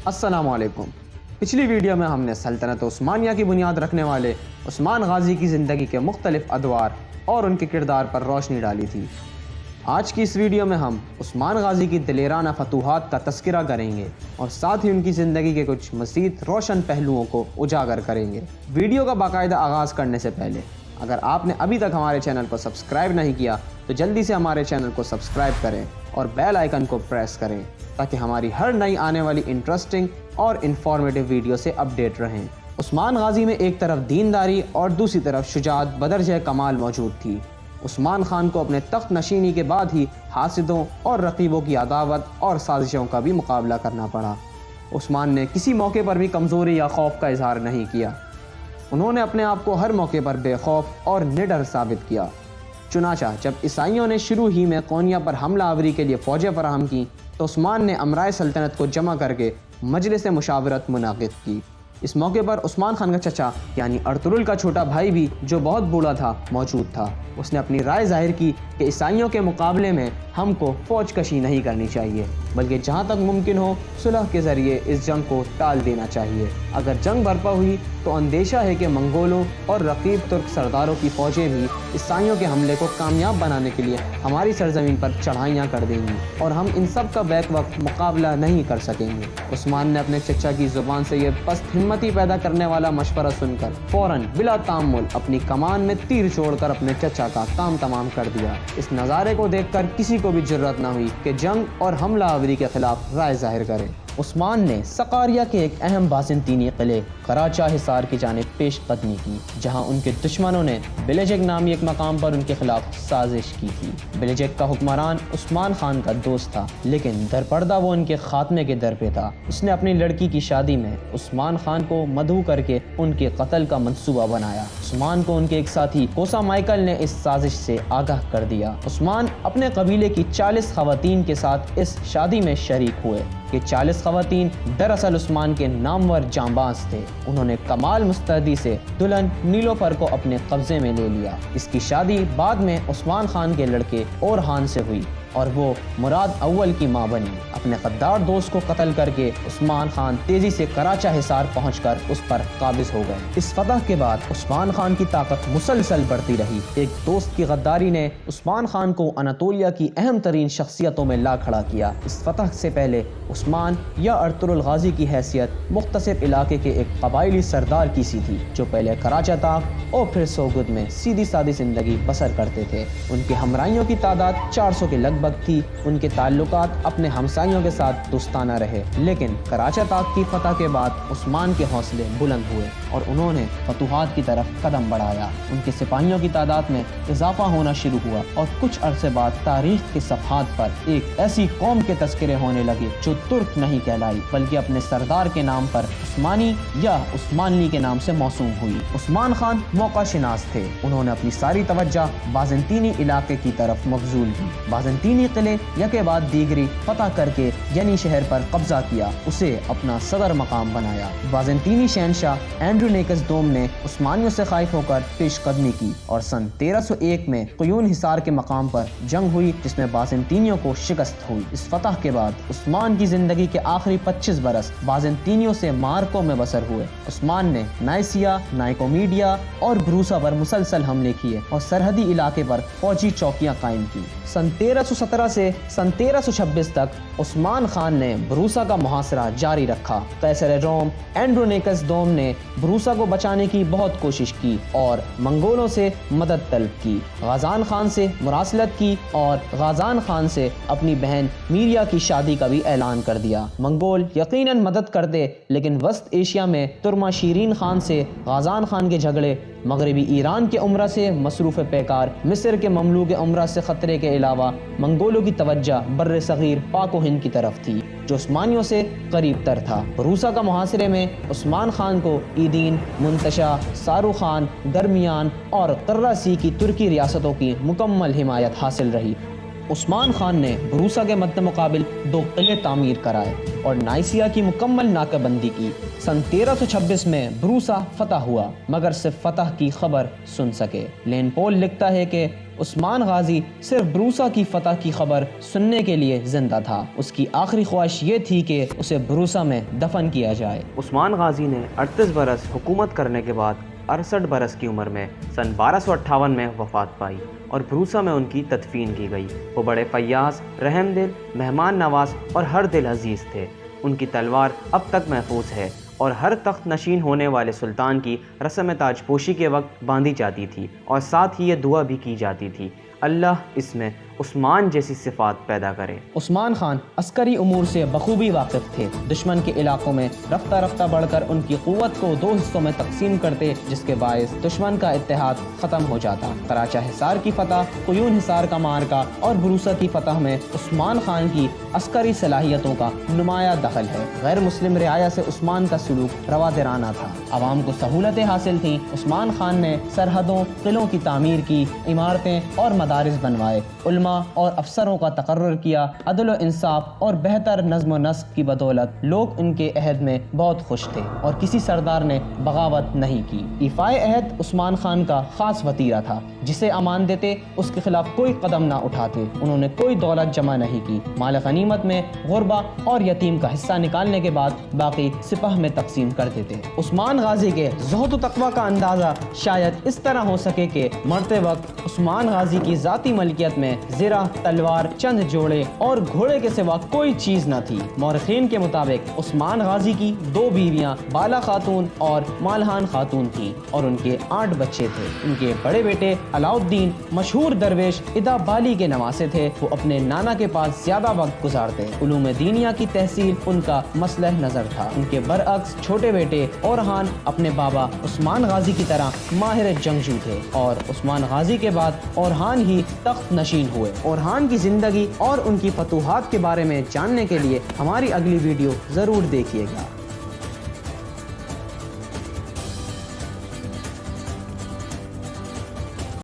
السلام علیکم۔ پچھلی ویڈیو میں ہم نے سلطنت عثمانیہ کی بنیاد رکھنے والے عثمان غازی کی زندگی کے مختلف ادوار اور ان کے کردار پر روشنی ڈالی تھی۔ آج کی اس ویڈیو میں ہم عثمان غازی کی دلیرانہ فتوحات کا تذکرہ کریں گے اور ساتھ ہی ان کی زندگی کے کچھ مزید روشن پہلوؤں کو اجاگر کریں گے۔ ویڈیو کا باقاعدہ آغاز کرنے سے پہلے اگر آپ نے ابھی تک ہمارے چینل کو سبسکرائب نہیں کیا تو جلدی سے ہمارے چینل کو سبسکرائب کریں اور بیل آئیکن کو پریس کریں تاکہ ہماری ہر نئی آنے والی انٹرسٹنگ اور انفارمیٹیو ویڈیو سے اپڈیٹ رہیں۔ عثمان غازی میں ایک طرف دینداری اور دوسری طرف شجاعت بدرجہ کمال موجود تھی۔ عثمان خان کو اپنے تخت نشینی کے بعد ہی حاسدوں اور رقیبوں کی عداوت اور سازشوں کا بھی مقابلہ کرنا پڑا۔ عثمان نے کسی موقع پر بھی کمزوری یا خوف کا اظہار نہیں کیا۔ انہوں نے اپنے آپ کو ہر موقع پر بے خوف اور نڈر ثابت کیا۔ چنانچہ جب عیسائیوں نے شروع ہی میں قونیہ پر حملہ آوری کے لیے فوجیں فراہم کی تو عثمان نے امرائے سلطنت کو جمع کر کے مجلس مشاورت منعقد کی۔ اس موقع پر عثمان خان کا چچا یعنی ارطغرل کا چھوٹا بھائی بھی جو بہت بوڑھا تھا موجود تھا۔ اس نے اپنی رائے ظاہر کی کہ عیسائیوں کے مقابلے میں ہم کو فوج کشی نہیں کرنی چاہیے بلکہ جہاں تک ممکن ہو صلح کے ذریعے اس جنگ کو ٹال دینا چاہیے۔ اگر جنگ برپا ہوئی تو اندیشہ ہے کہ منگولوں اور رقیب ترک سرداروں کی فوجیں بھی عیسائیوں کے حملے کو کامیاب بنانے کے لیے ہماری سرزمین پر چڑھائیاں کر دیں گی اور ہم ان سب کا بیک وقت مقابلہ نہیں کر سکیں گے۔ عثمان نے اپنے چچا کی زبان سے یہ پست ہمتی پیدا کرنے والا مشورہ سن کر فوراً بلا تعمل اپنی کمان میں تیر چھوڑ کر اپنے چچا کا کام تمام کر دیا۔ اس نظارے کو دیکھ کر کسی کو بھی جرأت نہ ہوئی کہ جنگ اور حملہ آوری کے خلاف رائے ظاہر کرے۔ عثمان نے سقاریہ کے ایک اہم بازنطینی قلعے کراچا حصار کی جانب پیش قدمی کی جہاں ان کے دشمنوں نے بلیجک نامی ایک مقام پر ان کے خلاف سازش کی تھی۔ بلیجک کا حکمران عثمان خان کا دوست تھا لیکن در پردہ وہ ان کے خاتمے کے در پہ تھا۔ اس نے اپنی لڑکی کی شادی میں عثمان خان کو مدعو کر کے ان کے قتل کا منصوبہ بنایا۔ عثمان کو ان کے ایک ساتھی کوسا مائیکل نے اس سازش سے آگاہ کر دیا۔ عثمان اپنے قبیلے کی 40 خواتین کے ساتھ اس شادی میں شریک ہوئے۔ یہ 40 خواتین دراصل عثمان کے نامور جانباز تھے۔ انہوں نے کمال مستعدی سے دلہن نیلوفر کو اپنے قبضے میں لے لیا۔ اس کی شادی بعد میں عثمان خان کے لڑکے اورحان سے ہوئی اور وہ مراد اول کی ماں بنی۔ اپنے غدار دوست کو قتل کر کے عثمان خان تیزی سے کراچا حصار پہنچ کر اس پر قابض ہو گئے۔ اس فتح کے بعد عثمان خان کی طاقت مسلسل بڑھتی رہی۔ ایک دوست کی غداری نے عثمان خان کو اناطولیہ کی اہم ترین شخصیتوں میں لا کھڑا کیا۔ اس فتح سے پہلے عثمان یا ارطغرل غازی کی حیثیت مختصر علاقے کے ایک قبائلی سردار کی سی تھی جو پہلے کراچا طاق اور پھر سوگد میں سیدھی سادی زندگی بسر کرتے تھے۔ ان کے ہمراہیوں کی تعداد 400 کے لگ بھگ تھی۔ ان کے تعلقات اپنے ہمسائیوں کے ساتھ دوستانہ رہے لیکن کراچا طاق کی فتح کے بعد عثمان کے حوصلے بلند ہوئے اور انہوں نے فتوحات کی طرف قدم بڑھایا۔ ان کے سپاہیوں کی تعداد میں اضافہ ہونا شروع ہوا اور کچھ عرصے بعد تاریخ کے صفحات پر ایک ایسی قوم کے تذکرے ہونے لگے جو ترک نہیں کہلائی بلکہ اپنے سردار کے نام پر عثمانی یا عثمانلی کے نام سے موسوم ہوئی۔ عثمان خان موقع شناس تھے۔ انہوں نے اپنی ساری توجہ بازنطینی علاقے کی طرف مبذول کی۔ بازنطینی قلعے یکے بعد دیگری فتح کر کے ینی شہر پر قبضہ کیا، اسے اپنا صدر مقام بنایا۔ بازنطینی شہنشاہ اینڈرونیکس دوم نے عثمانیوں سے خائف ہو کر پیش قدمی کی اور سن 1301 میں قیون حصار کے مقام پر جنگ ہوئی جس میں بازنطینیوں کو شکست ہوئی۔ اس فتح کے بعد عثمان کی زندگی کے آخری 25 برس بازنطینیوں سے مارکوں میں بسر ہوئے۔ عثمان نے نائسیا، نائکومیڈیا اور بروسا پر مسلسل حملے کیے اور سرحدی علاقے پر فوجی چوکیاں قائم کی۔ سن 1317 سے سن 1326 تک عثمان خان نے بروسا کا محاصرہ جاری رکھا۔ قیصر روم اینڈرونیکس دوم نے بروسا کو بچانے کی بہت کوشش کی اور منگولوں سے مدد طلب کی۔ غازان خان سے مراسلت کی اور غازان خان سے اپنی بہن میریا کی شادی کا بھی اعلان کر دیا۔ منگول یقیناً مدد کرتے لیکن وسط ایشیا میں ترما شیرین خان سے غازان خان کے جھگڑے، مغربی ایران کے عمرہ سے مصروف پیکار، مصر کے مملوک عمرہ سے خطرے کے علاوہ منگولوں کی توجہ بر صغیر پاک و ہند کی طرف تھی جو عثمانیوں سے قریب تر تھا۔ بروسا کا محاصرے میں عثمان خان کو ایدین، منتشا، سارو خان، درمیان اور قراسی کی ترکی ریاستوں کی مکمل حمایت حاصل رہی۔ عثمان خان نے بروسا کے مد مقابل 2 قلعے تعمیر کرائے اور نائسیا کی مکمل ناکہ بندی کی۔ سن 1326 میں بروسا فتح ہوا، مگر صرف فتح کی خبر سن سکے۔ لین پول لکھتا ہے کہ عثمان غازی صرف بروسا کی فتح کی خبر سننے کے لیے زندہ تھا۔ اس کی آخری خواہش یہ تھی کہ اسے بروسا میں دفن کیا جائے۔ عثمان غازی نے 38 برس حکومت کرنے کے بعد 68 برس کی عمر میں سن 1258 میں وفات پائی اور بروسا میں ان کی تدفین کی گئی۔ وہ بڑے فیاض، رحم دل، مہمان نواز اور ہر دل عزیز تھے۔ ان کی تلوار اب تک محفوظ ہے اور ہر تخت نشین ہونے والے سلطان کی رسم تاج پوشی کے وقت باندھی جاتی تھی اور ساتھ ہی یہ دعا بھی کی جاتی تھی، اللہ اس میں عثمان جیسی صفات پیدا کرے۔ عثمان خان عسکری امور سے بخوبی واقف تھے۔ دشمن کے علاقوں میں رفتہ رفتہ بڑھ کر ان کی قوت کو 2 حصوں میں تقسیم کرتے، جس کے باعث دشمن کا اتحاد ختم ہو جاتا۔ کراچا حصار کی فتح، قیون حصار کا معرکہ اور بروسا کی فتح میں عثمان خان کی عسکری صلاحیتوں کا نمایاں دخل ہے۔ غیر مسلم رعایا سے عثمان کا سلوک روادرانہ تھا، عوام کو سہولتیں حاصل تھیں۔ عثمان خان نے سرحدوں، قلعوں کی تعمیر کی، عمارتیں اور مدارس بنوائے، علماء اور افسروں کا تقرر کیا۔ عدل و انصاف اور بہتر نظم و نسق کی بدولت لوگ ان کے عہد میں بہت خوش تھے اور کسی سردار نے بغاوت نہیں کی۔ ایفائے عہد عثمان خان کا خاص وتیرہ تھا، جسے امان دیتے اس کے خلاف کوئی قدم نہ اٹھاتے۔ انہوں نے کوئی دولت جمع نہیں کی، مال غنیمت میں غربا اور یتیم کا حصہ نکالنے کے بعد باقی سپاہ میں تقسیم کر دیتے۔ عثمان غازی کے زہد و تقویٰ کا اندازہ شاید اس طرح ہو سکے کہ مرتے وقت عثمان غازی کی ذاتی ملکیت میں زرہ، تلوار، چند جوڑے اور گھوڑے کے سوا کوئی چیز نہ تھی۔ مورخین کے مطابق عثمان غازی کی 2 بیویاں بالا خاتون اور مالہان خاتون تھیں اور ان کے 8 بچے تھے۔ ان کے بڑے بیٹے علاؤالدین مشہور درویش ادا بالی کے نواسے تھے۔ وہ اپنے نانا کے پاس زیادہ وقت گزارتے۔ علوم دینیہ کی تحصیل ان کا مسلح نظر تھا۔ ان کے برعکس چھوٹے بیٹے اورحان اپنے بابا عثمان غازی کی طرح ماہر جنگجو تھے اور عثمان غازی کے بعد اورحان ہی تخت نشین ہوئے۔ اورحان کی زندگی اور ان کی فتوحات کے بارے میں جاننے کے لیے ہماری اگلی ویڈیو ضرور دیکھیے گا۔